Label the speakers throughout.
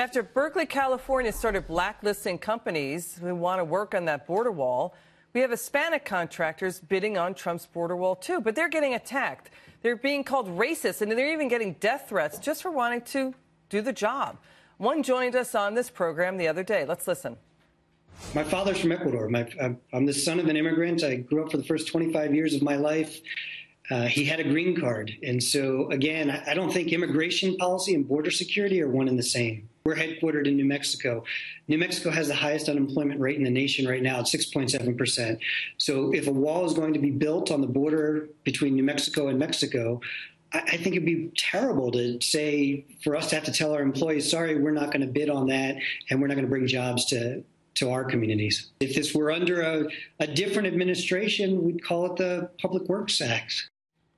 Speaker 1: After Berkeley, California started blacklisting companies who want to work on that border wall, we have Hispanic contractors bidding on Trump's border wall, too. But they're getting attacked. They're being called racist, and they're even getting death threats just for wanting to do the job. One joined us on this program the other day. Let's listen.
Speaker 2: My father's from Ecuador. I'm the son of an immigrant. I grew up for the first 25 years of my life. He had a green card. And so, again, I don't think immigration policy and border security are one and the same. We're headquartered in New Mexico. New Mexico has the highest unemployment rate in the nation right now at 6.7%. So if a wall is going to be built on the border between New Mexico and Mexico, I think it'd be terrible to say for us to have to tell our employees, sorry, we're not going to bid on that and we're not going to bring jobs to our communities. If this were under a different administration, we'd call it the Public Works Act.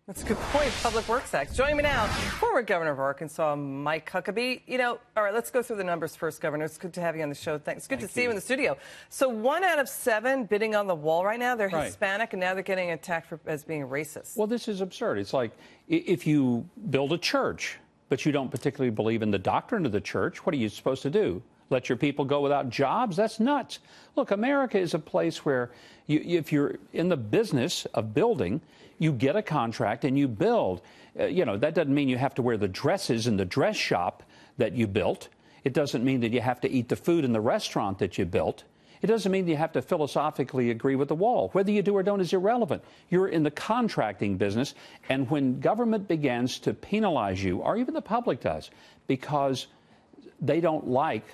Speaker 1: That's a good point, Public Works Act. Joining me now, former Governor of Arkansas, Mike Huckabee. All right, let's go through the numbers first, Governor. It's good to have you on the show. Thanks. It's good to see you in the studio. So 1 out of 7 bidding on the wall right now, they're Hispanic, and now they're getting attacked as being racist.
Speaker 3: Well, this is absurd. It's like if you build a church, but you don't particularly believe in the doctrine of the church, what are you supposed to do? Let your people go without jobs? That's nuts. Look, America is a place where if you're in the business of building, you get a contract and you build. That doesn't mean you have to wear the dresses in the dress shop that you built. It doesn't mean that you have to eat the food in the restaurant that you built. It doesn't mean you have to philosophically agree with the wall. Whether you do or don't is irrelevant. You're in the contracting business, and when government begins to penalize you, or even the public does, because they don't like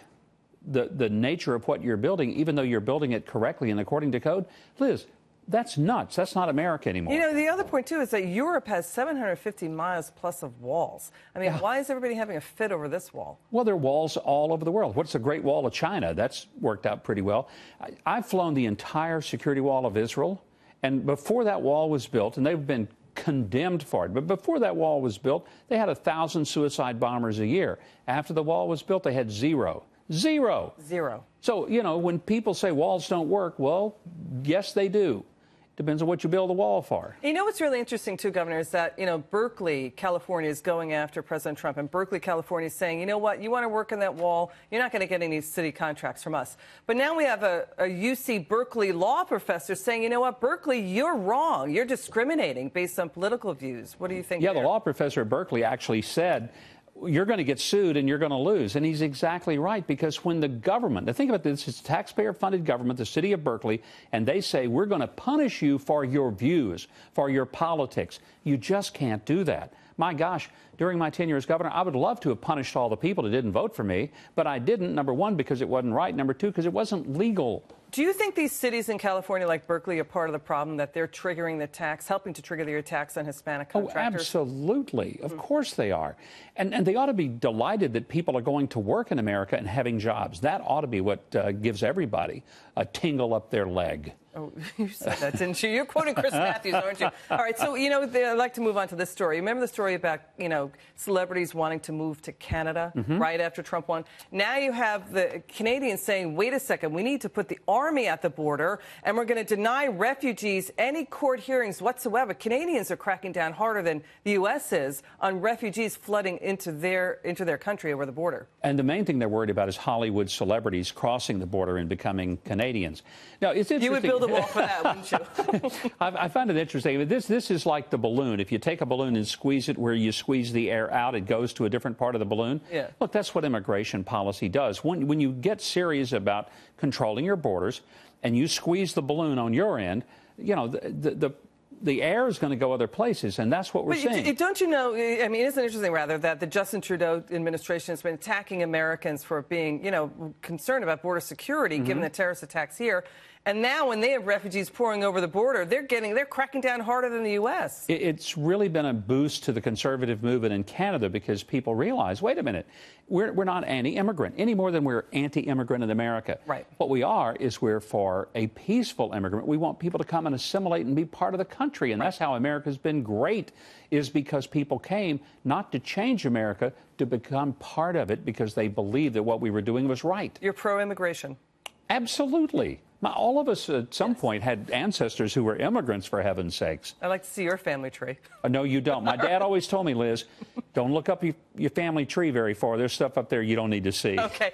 Speaker 3: the nature of what you're building, even though you're building it correctly and according to code, Liz, that's nuts. That's not America anymore.
Speaker 1: The other point, too, is that Europe has 750 miles plus of walls. I mean, why is everybody having a fit over this wall?
Speaker 3: Well, there are walls all over the world. What's the Great Wall of China? That's worked out pretty well. I've flown the entire security wall of Israel, and before that wall was built, and they've been condemned for it, but before that wall was built, they had 1,000 suicide bombers a year. After the wall was built, they had zero. Zero. So, when people say walls don't work, well, yes, they do. Depends on what you build a wall for.
Speaker 1: What's really interesting, too, Governor, is that, Berkeley, California is going after President Trump, and Berkeley, California is saying, you know what, you want to work on that wall, you're not going to get any city contracts from us. But now we have a UC Berkeley law professor saying, you know what, Berkeley, you're wrong. You're discriminating based on political views. What do you think?
Speaker 3: Yeah, the law professor at Berkeley actually said, you're going to get sued and you're going to lose. And he's exactly right, because when the government, now think about this, it's taxpayer-funded government, the city of Berkeley, and they say, we're going to punish you for your views, for your politics. You just can't do that. My gosh, during my tenure as governor, I would love to have punished all the people that didn't vote for me, but I didn't, number one, because it wasn't right, number two, because it wasn't legal.
Speaker 1: Do you think these cities in California like Berkeley are part of the problem, that they're triggering the tax, helping to trigger the attacks on Hispanic contractors?
Speaker 3: Oh, absolutely. Of course they are. And they ought to be delighted that people are going to work in America and having jobs. That ought to be what gives everybody a tingle up their leg.
Speaker 1: Oh, you said that, didn't you? You're quoting Chris Matthews, aren't you? All right, so, I'd like to move on to this story. Remember the story about, celebrities wanting to move to Canada right after Trump won? Now you have the Canadians saying, wait a second, we need to put the army at the border, and we're going to deny refugees any court hearings whatsoever. Canadians are cracking down harder than the U.S. is on refugees flooding into their country over the border.
Speaker 3: And the main thing they're worried about is Hollywood celebrities crossing the border and becoming Canadians. Now, it's interesting.
Speaker 1: You would build a wall for that, wouldn't you?
Speaker 3: I find it interesting. This is like the balloon. If you take a balloon and squeeze it where you squeeze the air out, it goes to a different part of the balloon.
Speaker 1: Yeah.
Speaker 3: Look, that's what immigration policy does. When you get serious about controlling your borders and you squeeze the balloon on your end, the air is going to go other places, and that's what we're seeing.
Speaker 1: Don't you know, isn't it interesting, rather, that the Justin Trudeau administration has been attacking Americans for being, concerned about border security, given the terrorist attacks here. And now when they have refugees pouring over the border, they're cracking down harder than the U.S.
Speaker 3: It's really been a boost to the conservative movement in Canada, because people realize, wait a minute, we're not anti-immigrant any more than we're anti-immigrant in America.
Speaker 1: Right.
Speaker 3: What we are is we're for a peaceful immigrant. We want people to come and assimilate and be part of the country. And that's how America's been great, is because people came not to change America, to become part of it because they believed that what we were doing was right.
Speaker 1: You're pro-immigration.
Speaker 3: Absolutely. All of us at some point had ancestors who were immigrants, for heaven's sakes.
Speaker 1: I'd like to see your family tree.
Speaker 3: No, you don't. My dad always told me, Liz, don't look up your family tree very far. There's stuff up there you don't need to see.
Speaker 1: Okay.